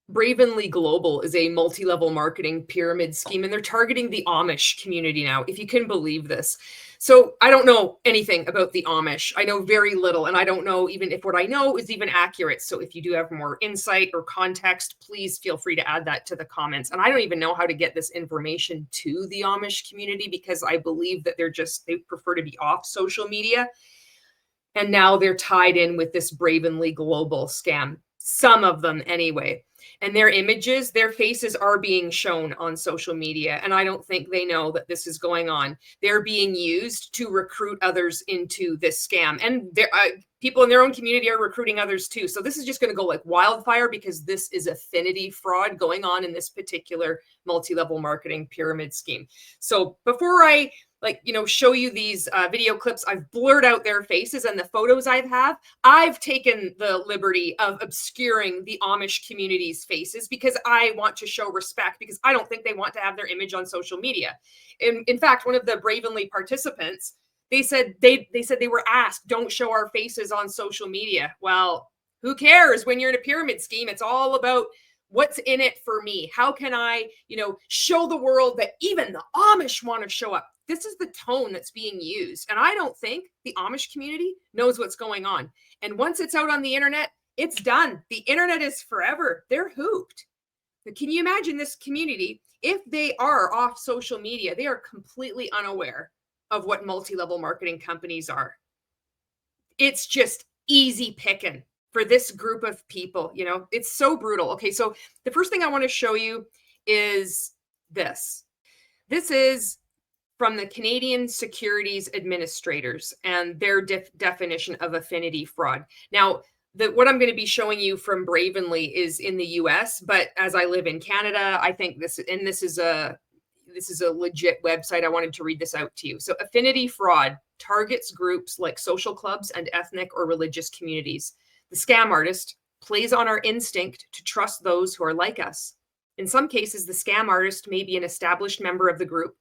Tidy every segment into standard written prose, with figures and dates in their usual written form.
Bravenly Global is a multi-level marketing pyramid scheme, and they're targeting the Amish community now, if you can believe this. So I don't know anything about the Amish. I know very little, and I don't know even if what I know is even accurate. So if you do have more insight or context, please feel free to add that to the comments. And I don't even know how to get this information to the Amish community, because I believe that they prefer to be off social media. And now they're tied in with this Bravenly Global scam. Some of them anyway. And their images, their faces are being shown on social media. And I don't think they know that this is going on. They're being used to recruit others into this scam. And people in their own community are recruiting others too. So this is just going to go like wildfire, because this is affinity fraud going on in this particular multi-level marketing pyramid scheme. So before I show you these video clips, I've blurred out their faces and the photos I've taken the liberty of obscuring the Amish community's faces, because I want to show respect, because I don't think they want to have their image on social media. In fact, one of the Bravenly participants, they said they were asked, don't show our faces on social media. Well, who cares? When you're in a pyramid scheme, it's all about what's in it for me. How can I, show the world that even the Amish want to show up? This is the tone that's being used. And I don't think the Amish community knows what's going on. And once it's out on the internet, it's done. The internet is forever. They're hooped. But can you imagine this community? If they are off social media, they are completely unaware of what multi-level marketing companies are. It's just easy picking for this group of people. It's so brutal. Okay, so the first thing I want to show you is this. This is from the Canadian Securities Administrators and their definition of affinity fraud. Now, what I'm going to be showing you from Bravenly is in the US, but as I live in Canada, I think this is a legit website. I wanted to read this out to you. So affinity fraud targets groups like social clubs and ethnic or religious communities. The scam artist plays on our instinct to trust those who are like us. In some cases, the scam artist may be an established member of the group.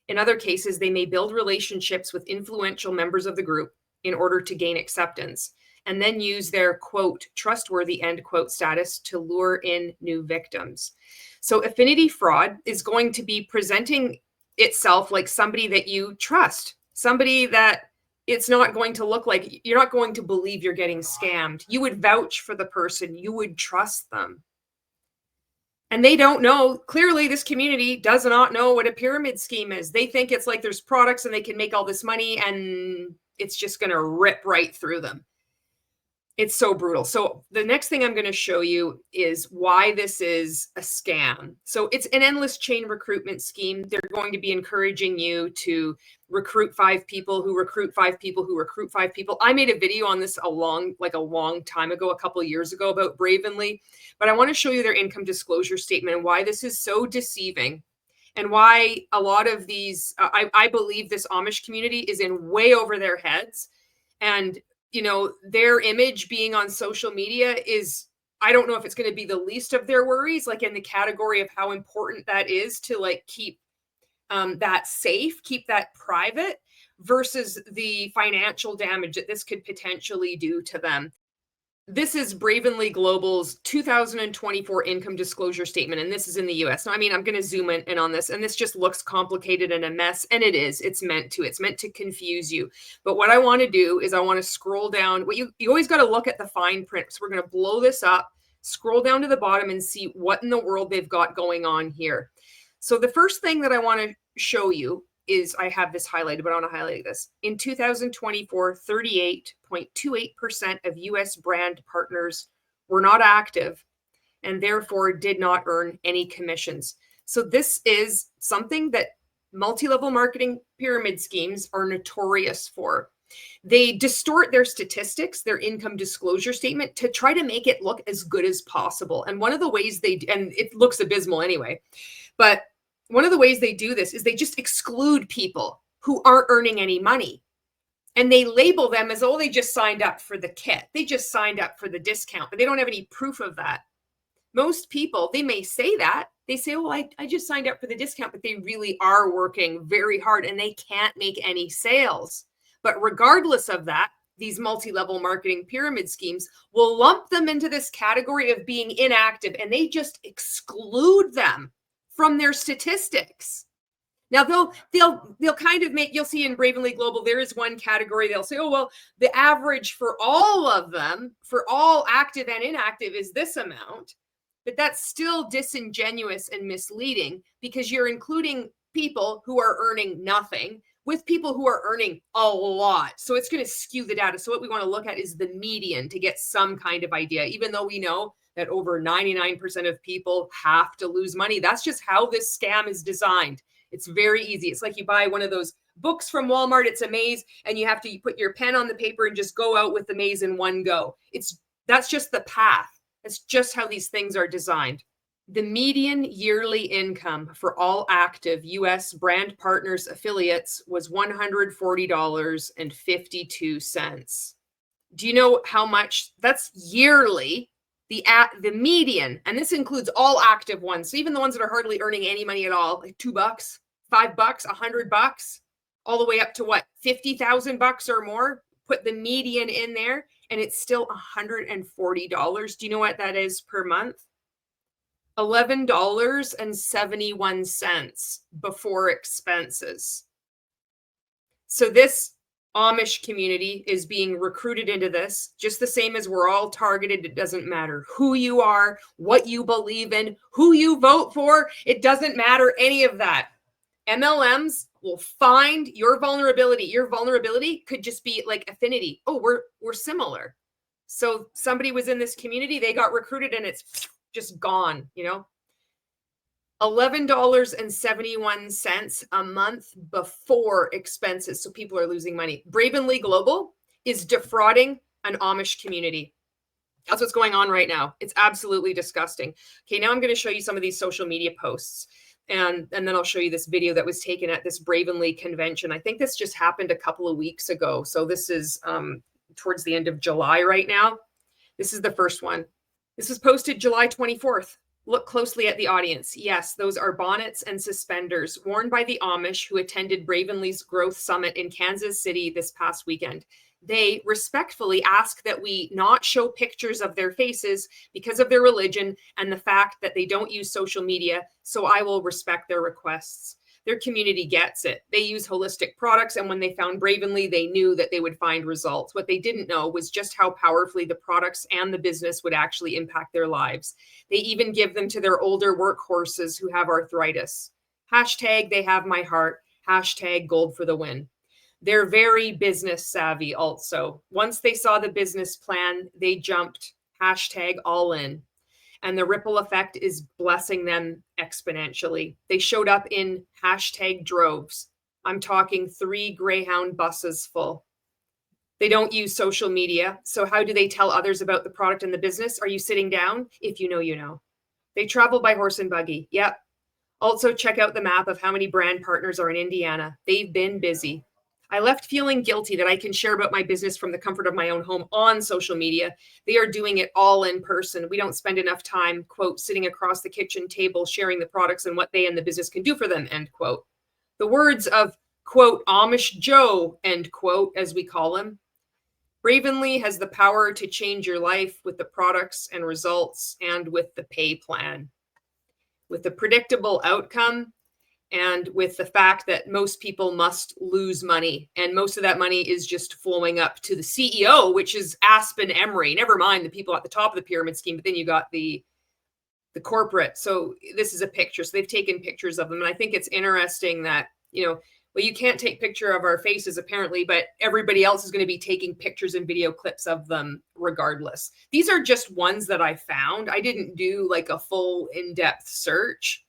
In other cases, they may build relationships with influential members of the group in order to gain acceptance, and then use their, quote, trustworthy, end quote, status to lure in new victims. So affinity fraud is going to be presenting itself like somebody that you trust, somebody that it's not going to look like, you're not going to believe you're getting scammed. You would vouch for the person, you would trust them. And they don't know. Clearly, this community does not know what a pyramid scheme is. They think it's like there's products and they can make all this money and it's just going to rip right through them. It's so brutal. So the next thing I'm going to show you is why this is a scam. So it's an endless chain recruitment scheme. They're going to be encouraging you to recruit 5 people who recruit 5 people who recruit 5 people. I made a video on this a long time ago, a couple of years ago, about Bravenly, but I want to show you their income disclosure statement and why this is so deceiving, and why a lot of these, I believe this Amish community is in way over their heads. And their image being on social media is, I don't know if it's going to be the least of their worries, like in the category of how important that is to keep that safe, keep that private, versus the financial damage that this could potentially do to them. This is Bravenly Global's 2024 income disclosure statement, and this is in the US. Now, I'm going to zoom in on this, and this just looks complicated and a mess, and it is. It's meant to confuse you. But what I want to do is I want to scroll down. You always got to look at the fine print. So we're going to blow this up, scroll down to the bottom, and see what in the world they've got going on here. So the first thing that I want to show you is, I have this highlighted, but I want to highlight this. In 2024, 38.28% of US brand partners were not active and therefore did not earn any commissions. So this is something that multi-level marketing pyramid schemes are notorious for. They distort their statistics, their income disclosure statement, to try to make it look as good as possible. And one of the ways and it looks abysmal anyway, but one of the ways they do this is they just exclude people who aren't earning any money. And they label them as, oh, they just signed up for the kit. They just signed up for the discount, but they don't have any proof of that. Most people, they may say that. They say, oh, I just signed up for the discount, but they really are working very hard and they can't make any sales. But regardless of that, these multi-level marketing pyramid schemes will lump them into this category of being inactive, and they just exclude them from their statistics. Now they'll kind of make, you'll see in Bravenly Global, there is one category, they'll say, oh, well, the average for all of them, for all active and inactive, is this amount. But that's still disingenuous and misleading, because you're including people who are earning nothing with people who are earning a lot. So it's going to skew the data. So what we want to look at is the median to get some kind of idea, even though we know that over 99% of people have to lose money. That's just how this scam is designed. It's very easy. It's like you buy one of those books from Walmart, it's a maze, and you have to put your pen on the paper and just go out with the maze in one go. That's just the path. That's just how these things are designed. The median yearly income for all active US brand partners affiliates was $140.52. Do you know how much? That's yearly. The median, and this includes all active ones. So even the ones that are hardly earning any money at all, like $2, $5, $100, all the way up to what, $50,000 or more. Put the median in there, and it's still $140. Do you know what that is per month? $11.71 before expenses. So this Amish community is being recruited into this, just the same as we're all targeted. It doesn't matter who you are, what you believe in, who you vote for. It doesn't matter any of that. MLMs will find your vulnerability. Your vulnerability could just be like affinity. Oh, we're similar. So somebody was in this community, they got recruited, and it's just gone, you know. $11.71 a month before expenses. So people are losing money. Bravenly Global is defrauding an Amish community. That's what's going on right now. It's absolutely disgusting. Okay, now I'm going to show you some of these social media posts. And then I'll show you this video that was taken at this Bravenly convention. I think this just happened a couple of weeks ago. So this is towards the end of July right now. This is the first one. This was posted July 24th. Look closely at the audience. Yes, those are bonnets and suspenders worn by the Amish who attended Bravenly's Growth Summit in Kansas City this past weekend. They respectfully ask that we not show pictures of their faces because of their religion and the fact that they don't use social media, so I will respect their requests. Their community gets it. They use holistic products, and when they found Bravenly, they knew that they would find results. What they didn't know was just how powerfully the products and the business would actually impact their lives. They even give them to their older workhorses who have arthritis. Hashtag they have my heart. Hashtag gold for the win. They're very business savvy also. Once they saw the business plan, they jumped. Hashtag all in. And the ripple effect is blessing them exponentially. They showed up in hashtag droves. I'm talking 3 Greyhound buses full. They don't use social media. So how do they tell others about the product and the business? Are you sitting down? If you know, you know. They travel by horse and buggy. Yep. Also check out the map of how many brand partners are in Indiana. They've been busy. I left feeling guilty that I can share about my business from the comfort of my own home on social media. They are doing it all in person. We don't spend enough time, quote, sitting across the kitchen table sharing the products and what they and the business can do for them, end quote. The words of, quote, Amish Joe, end quote, as we call him. Bravenly has the power to change your life with the products and results and with the pay plan. With the predictable outcome, and with the fact that most people must lose money, and most of that money is just flowing up to the CEO, which is Aspen Emery. Never mind the people at the top of the pyramid scheme, but then you got the corporate. So this is a picture. So they've taken pictures of them, and I think it's interesting that, you know, well, you can't take picture of our faces apparently, but everybody else is going to be taking pictures and video clips of them regardless. These are just ones that I found. I didn't do like a full in-depth search.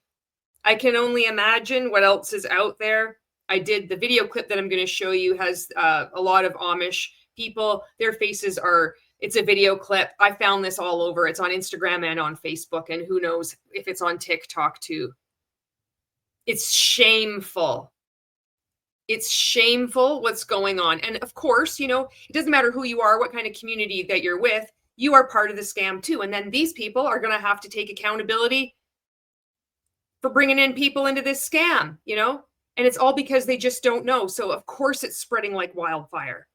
I can only imagine what else is out there. I did the video clip that I'm going to show you has a lot of Amish people. Their faces are, it's a video clip. I found this all over. It's on Instagram and on Facebook, and who knows if it's on TikTok too. It's shameful. It's shameful what's going on. And of course, you know, it doesn't matter who you are, what kind of community that you're with, you are part of the scam too. And then these people are going to have to take accountability for bringing in people into this scam, you know, and it's all because they just don't know. So of course it's spreading like wildfire.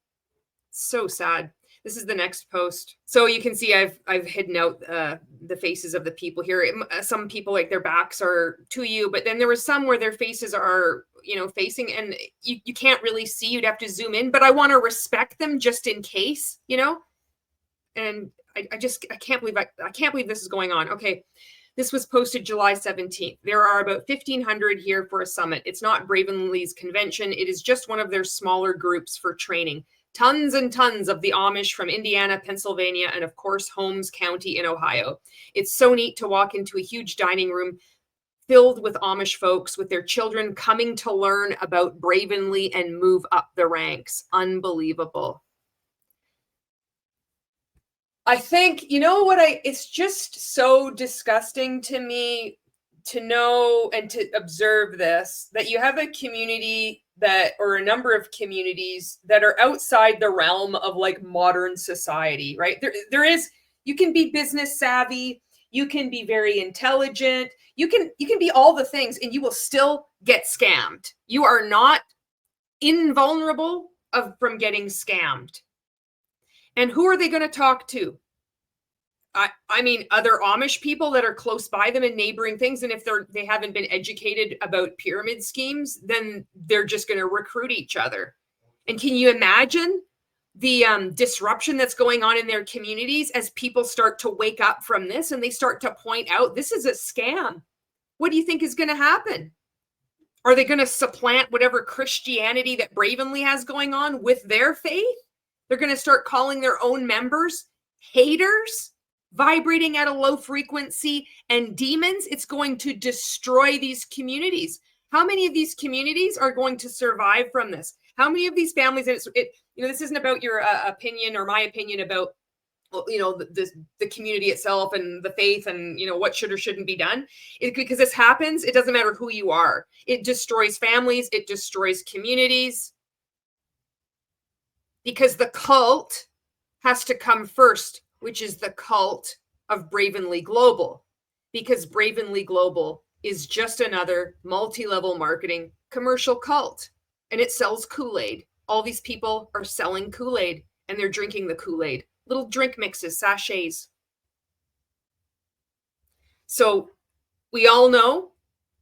So sad. This is the next post. So you can see I've hidden out the faces of the people here. Some people, like, their backs are to you, but then there was some where their faces are, facing, and you can't really see. You'd have to zoom in, but I want to respect them just in case, And I can't believe this is going on. Okay. This was posted July 17th. There are about 1,500 here for a summit. It's not Bravenly's convention. It is just one of their smaller groups for training. Tons and tons of the Amish from Indiana, Pennsylvania, and of course, Holmes County in Ohio. It's so neat to walk into a huge dining room filled with Amish folks with their children coming to learn about Bravenly and move up the ranks. Unbelievable. I think, it's just so disgusting to me to know and to observe this, that you have a community or a number of communities that are outside the realm of like modern society, right? There is, you can be business savvy, you can be very intelligent, you can be all the things, and you will still get scammed. You are not invulnerable from getting scammed. And who are they going to talk to? I mean, other Amish people that are close by them in neighboring things. And if they haven't been educated about pyramid schemes, then they're just going to recruit each other. And can you imagine the disruption that's going on in their communities as people start to wake up from this and they start to point out, this is a scam? What do you think is going to happen? Are they going to supplant whatever Christianity that Bravenly has going on with their faith? They're going to start calling their own members haters, vibrating at a low frequency, and demons. It's going to destroy these communities. How many of these communities are going to survive from this? How many of these families, this isn't about your opinion or my opinion about, the community itself and the faith and, what should or shouldn't be done. Because this happens, it doesn't matter who you are. It destroys families. It destroys communities. Because the cult has to come first, which is the cult of Bravenly Global. Because Bravenly Global is just another multi-level marketing commercial cult. And it sells Kool-Aid. All these people are selling Kool-Aid, and they're drinking the Kool-Aid. Little drink mixes, sachets. So we all know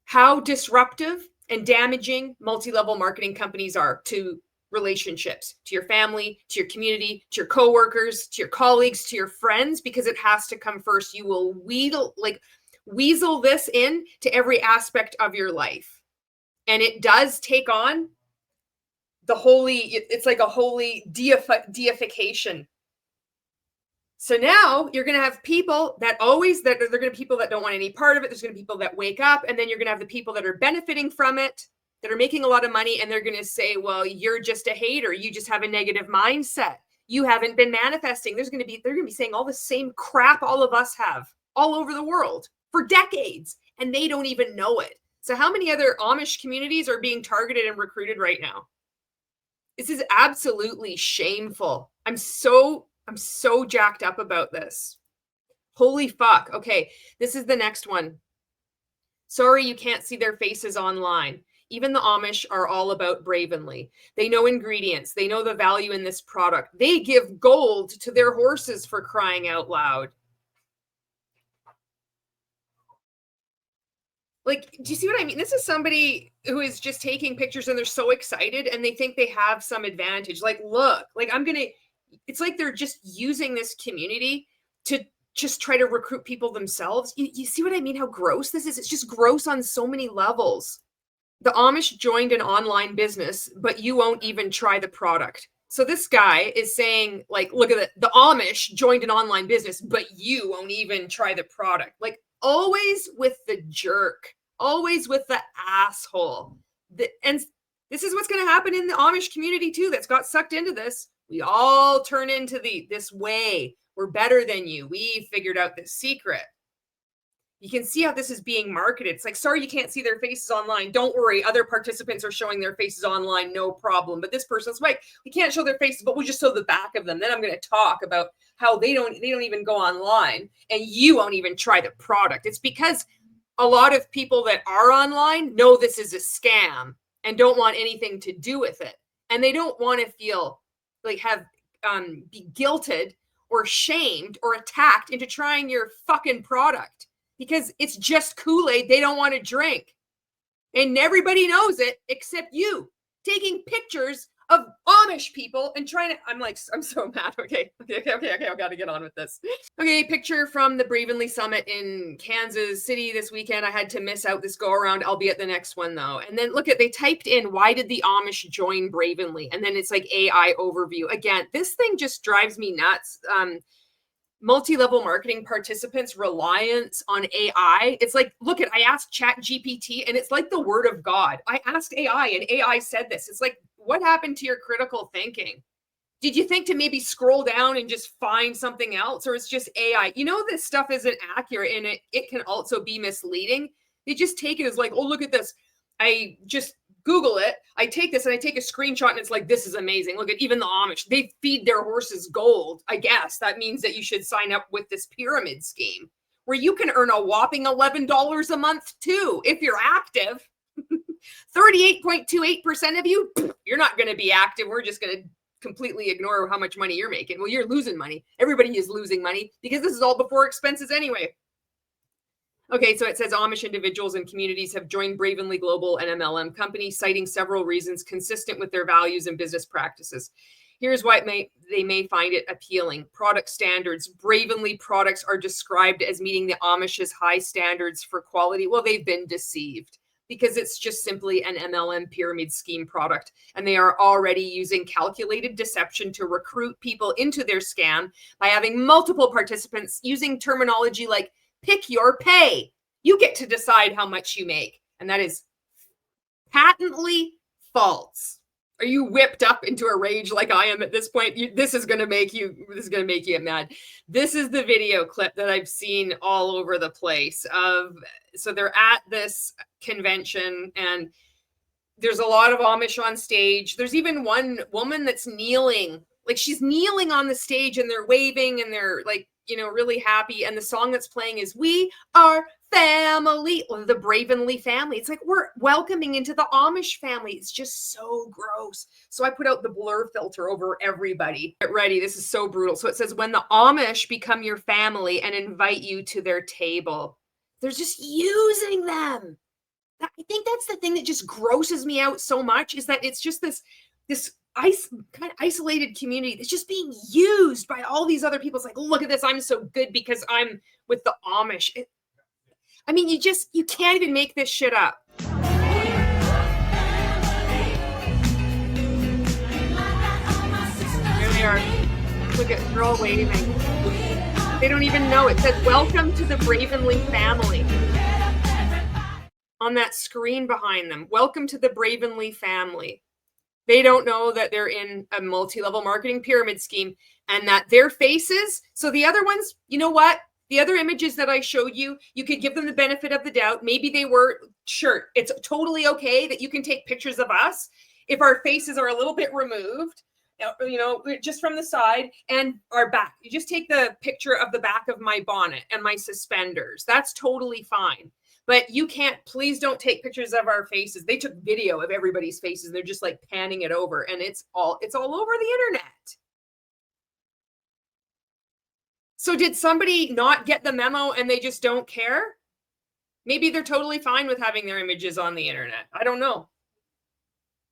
how disruptive and damaging multi-level marketing companies are to relationships, to your family, to your community, to your coworkers, to your colleagues, to your friends, because it has to come first. You will weasel this in to every aspect of your life. And it does take on it's like a holy deification. So now you're going to have people they're going to be people that don't want any part of it. There's going to be people that wake up, and then you're going to have the people that are benefiting from it, that are making a lot of money, and they're going to say, well, you're just a hater. You just have a negative mindset. You haven't been manifesting. They're going to be saying all the same crap all of us have all over the world for decades, and they don't even know it. So how many other Amish communities are being targeted and recruited right now? This is absolutely shameful. I'm so jacked up about this. Holy fuck. Okay, this is the next one. Sorry, you can't see their faces online. Even the Amish are all about Bravenly. They know ingredients. They know the value in this product. They give gold to their horses, for crying out loud. Like, do you see what I mean? This is somebody who is just taking pictures and they're so excited and they think they have some advantage. Like, look, it's like they're just using this community to just try to recruit people themselves. You see what I mean? How gross this is? It's just gross on so many levels. The Amish joined an online business, but you won't even try the product. So this guy is saying, like, look at it. The Amish joined an online business, but you won't even try the product. Like, always with the jerk, always with the asshole. And this is what's going to happen in the Amish community too, that's got sucked into this. We all turn into this way. We're better than you. We figured out the secret. You can see how this is being marketed. It's like, sorry, you can't see their faces online. Don't worry. Other participants are showing their faces online. No problem. But this person's like, we can't show their faces, but we'll just show the back of them. Then I'm going to talk about how they don't even go online, and you won't even try the product. It's because a lot of people that are online know this is a scam and don't want anything to do with it. And they don't want to feel like be guilted or shamed or attacked into trying your fucking product because it's just Kool-Aid they don't want to drink. And everybody knows it except you, taking pictures of Amish people and trying to, I'm so mad. Okay, I gotta get on with this. Okay, picture from the Bravenly Summit in Kansas City this weekend. I had to miss out this go around. I'll be at the next one though. And then look at, they typed in, why did the Amish join Bravenly? And then it's like AI overview. Again, this thing just drives me nuts. Multi-level marketing participants' reliance on AI. It's like, look at, I asked ChatGPT and it's like the word of God. I asked AI and AI said this. It's like, what happened to your critical thinking? Did you think to maybe scroll down and just find something else, or it's just AI? You know, this stuff isn't accurate and it can also be misleading. They just take it as like, oh, look at this. I just Google it. I take this and I take a screenshot and it's like, this is amazing. Look at even the Amish. They feed their horses gold. I guess that means that you should sign up with this pyramid scheme where you can earn a whopping $11 a month too if you're active. 38.28% of you, you're not going to be active. We're just going to completely ignore how much money you're making. Well, you're losing money. Everybody is losing money because this is all before expenses anyway. Okay, so it says Amish individuals and communities have joined Bravenly Global, an MLM company, citing several reasons consistent with their values and business practices. Here's why they may find it appealing. Product standards. Bravenly products are described as meeting the Amish's high standards for quality. Well, they've been deceived because it's just simply an MLM pyramid scheme product. And they are already using calculated deception to recruit people into their scam by having multiple participants using terminology like pick your pay. You get to decide how much you make. And that is patently false. Are you whipped up into a rage like I am at this point? This is going to make you mad. This is the video clip that I've seen all over the place of, so they're at this convention and there's a lot of Amish on stage. There's even one woman that's kneeling, like she's kneeling on the stage and they're waving and they're like, you know, really happy. And the song that's playing is We Are Family, or the Bravenly family. It's like we're welcoming into the Amish family. It's just so gross. So I put out the blur filter over everybody. Get ready. This is so brutal. So it says, when the Amish become your family and invite you to their table, they're just using them. I think that's the thing that just grosses me out so much, is that it's just this kind of isolated community that's just being used by all these other people. It's like, look at this, I'm so good because I'm with the Amish. I mean, you can't even make this shit up. There they are. Look at, they're all waving. They don't even know. It says, welcome to the Bravenly family. On that screen behind them, welcome to the Bravenly family. They don't know that they're in a multi-level marketing pyramid scheme and that their faces, so the other ones, you know what? The other images that I showed you, you could give them the benefit of the doubt. Maybe they were, sure, it's totally okay that you can take pictures of us if our faces are a little bit removed, you know, just from the side and our back. You just take the picture of the back of my bonnet and my suspenders. That's totally fine. But you can't, please don't take pictures of our faces. They took video of everybody's faces and they're just like panning it over, and it's all over the internet. So did somebody not get the memo and they just don't care? Maybe they're totally fine with having their images on the internet. I don't know.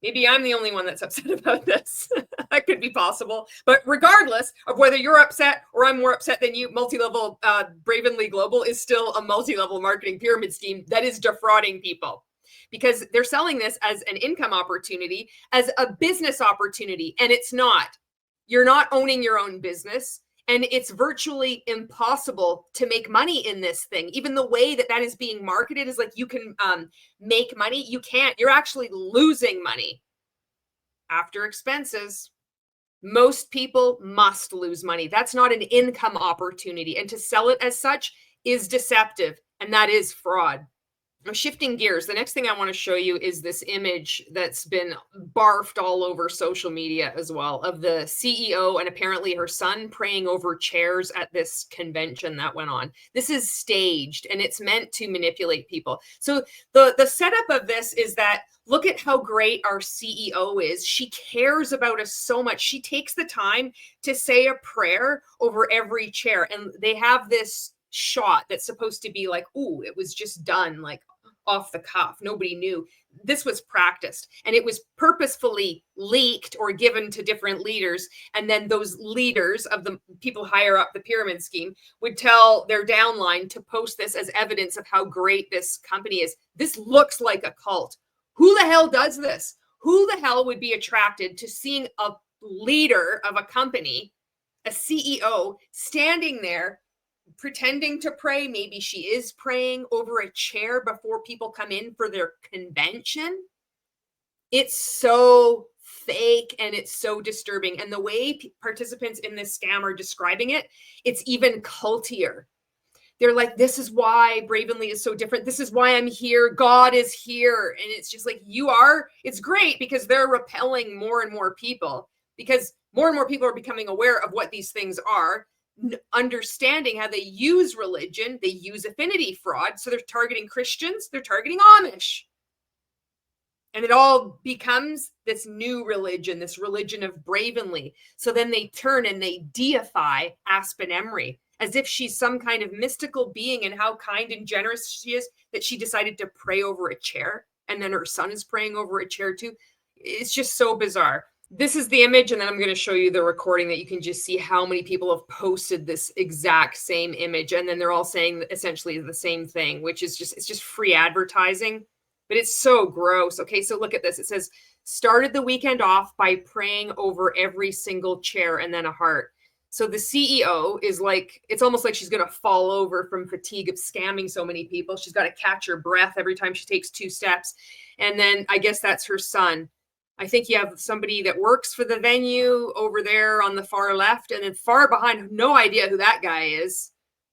Maybe I'm the only one that's upset about this. That could be possible. But regardless of whether you're upset or I'm more upset than you, multi-level Bravenly Global is still a multi-level marketing pyramid scheme that is defrauding people, because they're selling this as an income opportunity, as a business opportunity, and it's not. You're not owning your own business, and it's virtually impossible to make money in this thing. Even the way that is being marketed is like you can make money. You can't. You're actually losing money after expenses. Most people must lose money. That's not an income opportunity. And to sell it as such is deceptive, and that is fraud. Now, shifting gears, the next thing I want to show you is this image that's been barfed all over social media as well, of the CEO and apparently her son praying over chairs at this convention that went on. This is staged and it's meant to manipulate people. So the setup of this is that, look at how great our CEO is. She cares about us so much. She takes the time to say a prayer over every chair. And they have this shot that's supposed to be like, ooh, it was just done like off the cuff. Nobody knew. This was practiced and it was purposefully leaked or given to different leaders. And then those leaders of the people higher up the pyramid scheme would tell their downline to post this as evidence of how great this company is. This looks like a cult. Who the hell does this? Who the hell would be attracted to seeing a leader of a company, a CEO, standing there pretending to pray? Maybe she is praying over a chair before people come in for their convention. It's so fake and it's so disturbing. And the way participants in this scam are describing it, it's even cultier. They're like, this is why Bravenly is so different. This is why I'm here. God is here. And it's just like, you are. It's great because they're repelling more and more people, because more and more people are becoming aware of what these things are, understanding how they use religion. They use affinity fraud. So they're targeting Christians. They're targeting Amish. And it all becomes this new religion, this religion of Bravenly. So then they turn and they deify Appendix, as if she's some kind of mystical being, and how kind and generous she is that she decided to pray over a chair. And then her son is praying over a chair too. It's just so bizarre. This is the image, and then I'm going to show you the recording that you can just see how many people have posted this exact same image. And then they're all saying essentially the same thing, which is just, it's just free advertising, but it's so gross. Okay, so look at this. It says, started the weekend off by praying over every single chair, and then a heart. So the CEO is like, it's almost like she's going to fall over from fatigue of scamming so many people. She's got to catch her breath every time she takes 2 steps. And then I guess that's her son. I think you have somebody that works for the venue over there on the far left, and then far behind, no idea who that guy is,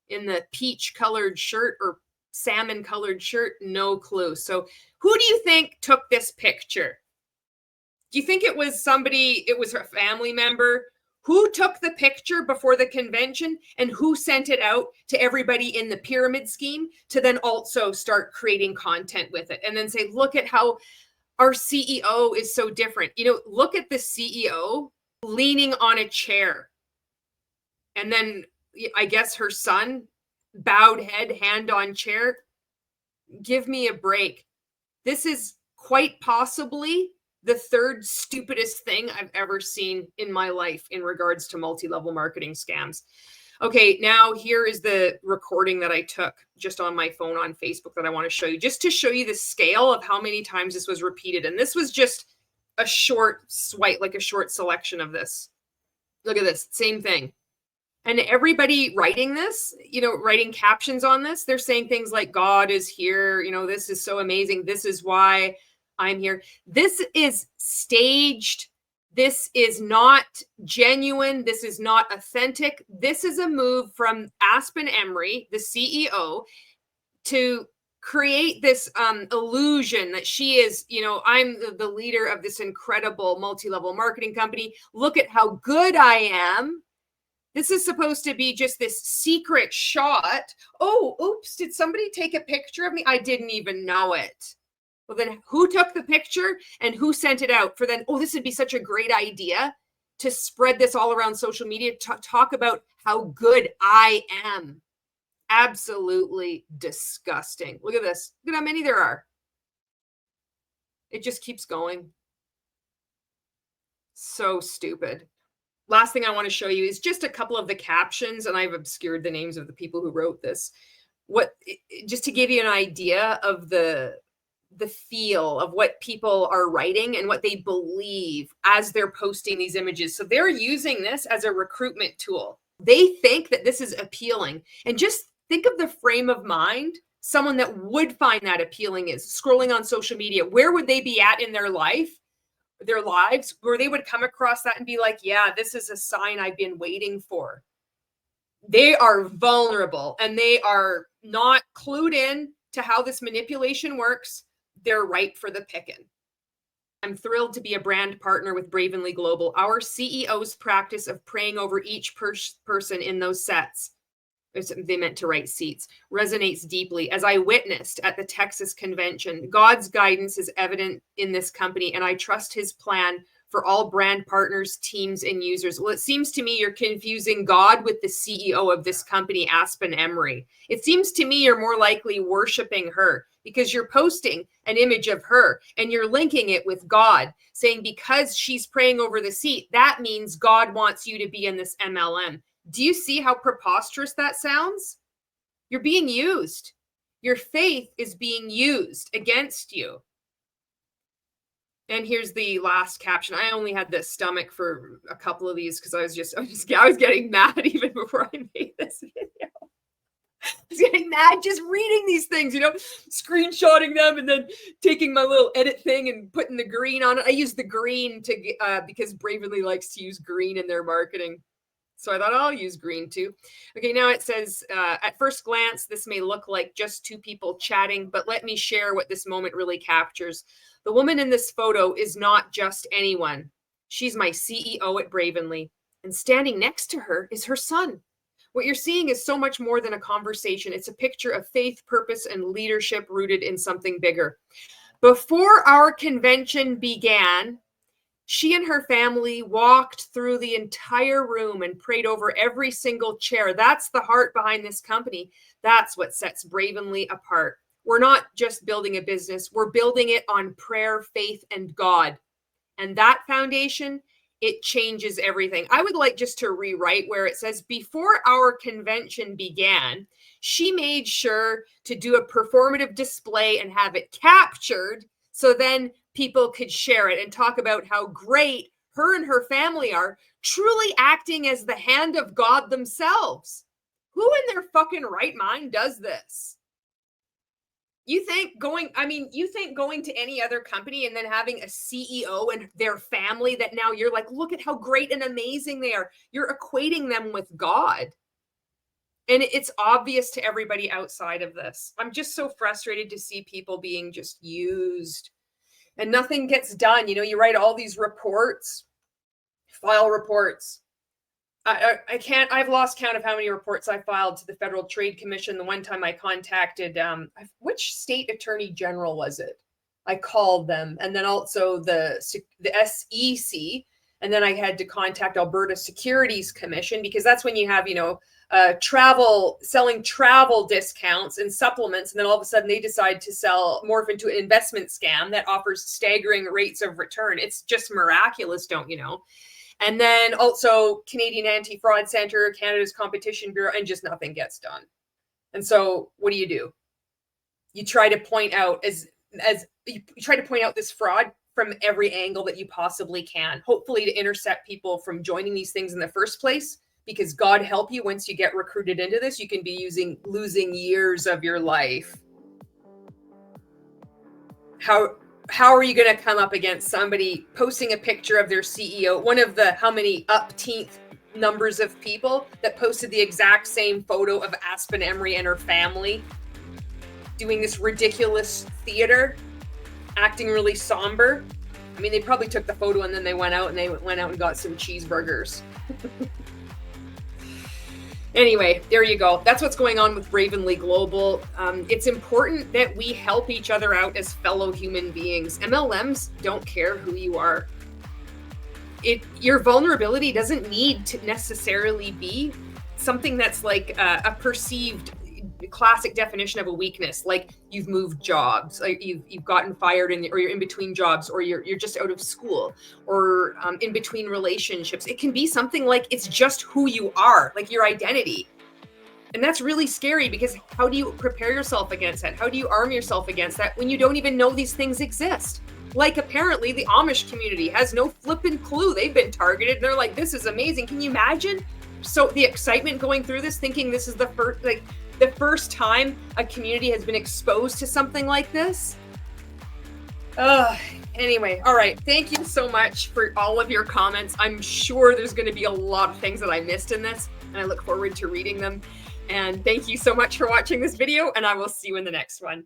in the peach colored shirt or salmon colored shirt, no clue. So who do you think took this picture? Do you think it was somebody, it was a family member? Who took the picture before the convention, and who sent it out to everybody in the pyramid scheme to then also start creating content with it and then say, look at how our CEO is so different. You know, look at the CEO leaning on a chair. And then I guess her son, bowed head, hand on chair. Give me a break. This is quite possibly the third stupidest thing I've ever seen in my life in regards to multi-level marketing scams. Okay, now here is the recording that I took just on my phone on Facebook that I want to show you, just to show you the scale of how many times this was repeated. And this was just a short swipe, like a short selection of this. Look at this, same thing. And everybody writing this, you know, writing captions on this, they're saying things like, God is here, you know, this is so amazing. This is why I'm here. This is staged. This is not genuine. This is not authentic. This is a move from Appendix, the CEO, to create this illusion that she is, you know, I'm the leader of this incredible multi-level marketing company. Look at how good I am. This is supposed to be just this secret shot. Oh, oops, did somebody take a picture of me? I didn't even know it. Well, then who took the picture and who sent it out for then? Oh, this would be such a great idea to spread this all around social media, talk about how good I am. Absolutely disgusting. Look at this. Look at how many there are. It just keeps going. So stupid. Last thing I want to show you is just a couple of the captions, and I've obscured the names of the people who wrote this. Just to give you an idea of the feel of what people are writing and what they believe as they're posting these images. So they're using this as a recruitment tool. They think that this is appealing. And just think of the frame of mind someone that would find that appealing is scrolling on social media. Where would they be at in their life, their lives, where they would come across that and be like, yeah, this is a sign I've been waiting for. They are vulnerable and they are not clued in to how this manipulation works, they're ripe for the picking. I'm thrilled to be a brand partner with Bravenly Global. Our CEO's practice of praying over each person in those sets, they meant to write seats, resonates deeply. As I witnessed at the Texas convention, God's guidance is evident in this company, and I trust his plan for all brand partners, teams, and users. Well, it seems to me you're confusing God with the CEO of this company, Appendix. It seems to me you're more likely worshiping her because you're posting an image of her and you're linking it with God, saying because she's praying over the seat, that means God wants you to be in this MLM. Do you see how preposterous that sounds? You're being used. Your faith is being used against you. And here's the last caption. I only had the stomach for a couple of these because I was getting mad even before I made this video. I was getting mad just reading these things, screenshotting them and then taking my little edit thing and putting the green on it. I use the green because Bravenly likes to use green in their marketing. So I thought I'll use green too. Okay, now it says, at first glance, this may look like just two people chatting, but let me share what this moment really captures. The woman in this photo is not just anyone. She's my CEO at Bravenly, and standing next to her is her son. What you're seeing is so much more than a conversation. It's a picture of faith, purpose, and leadership rooted in something bigger. Before our convention began, she and her family walked through the entire room and prayed over every single chair. That's the heart behind this company. That's what sets Bravenly apart. We're not just building a business. We're building it on prayer, faith, and God. And that foundation, it changes everything. I would like just to rewrite where it says, before our convention began, she made sure to do a performative display and have it captured so then people could share it and talk about how great her and her family are, truly acting as the hand of God themselves. Who in their fucking right mind does this? You think going to any other company and then having a CEO and their family that now you're like, look at how great and amazing they are. You're equating them with God. And it's obvious to everybody outside of this. I'm just so frustrated to see people being just used and nothing gets done. You write all these reports, file reports. I've lost count of how many reports I filed to the Federal Trade Commission. The one time I contacted, which state attorney general was it? I called them, and then also the SEC, and then I had to contact Alberta Securities Commission because that's when you have, selling travel discounts and supplements, and then all of a sudden they decide to morph into an investment scam that offers staggering rates of return. It's just miraculous, don't you know? And then also Canadian Anti-Fraud Center, Canada's Competition Bureau, and just nothing gets done. And so what do? You try to point out you try to point out this fraud from every angle that you possibly can, hopefully to intercept people from joining these things in the first place, because God help you, once you get recruited into this, you can be losing years of your life. How are you going to come up against somebody posting a picture of their CEO, one of the how many upteenth numbers of people that posted the exact same photo of Aspen Emery and her family doing this ridiculous theater, acting really somber? I mean, they probably took the photo and then they went out and got some cheeseburgers. Anyway, there you go. That's what's going on with Bravenly Global. It's important that we help each other out as fellow human beings. MLMs don't care who you are. Your vulnerability doesn't need to necessarily be something that's like a perceived classic definition of a weakness, like you've moved jobs, like you've gotten fired or you're in between jobs, or you're just out of school, or in between relationships. It can be something like it's just who you are, like your identity. And that's really scary, because how do you prepare yourself against that? How do you arm yourself against that when you don't even know these things exist? Like, apparently the Amish community has no flipping clue. They've been targeted and they're like, this is amazing. Can you imagine? So the excitement going through this, thinking this is the first time a community has been exposed to something like this. Anyway, all right. Thank you so much for all of your comments. I'm sure there's going to be a lot of things that I missed in this, and I look forward to reading them. And thank you so much for watching this video, and I will see you in the next one.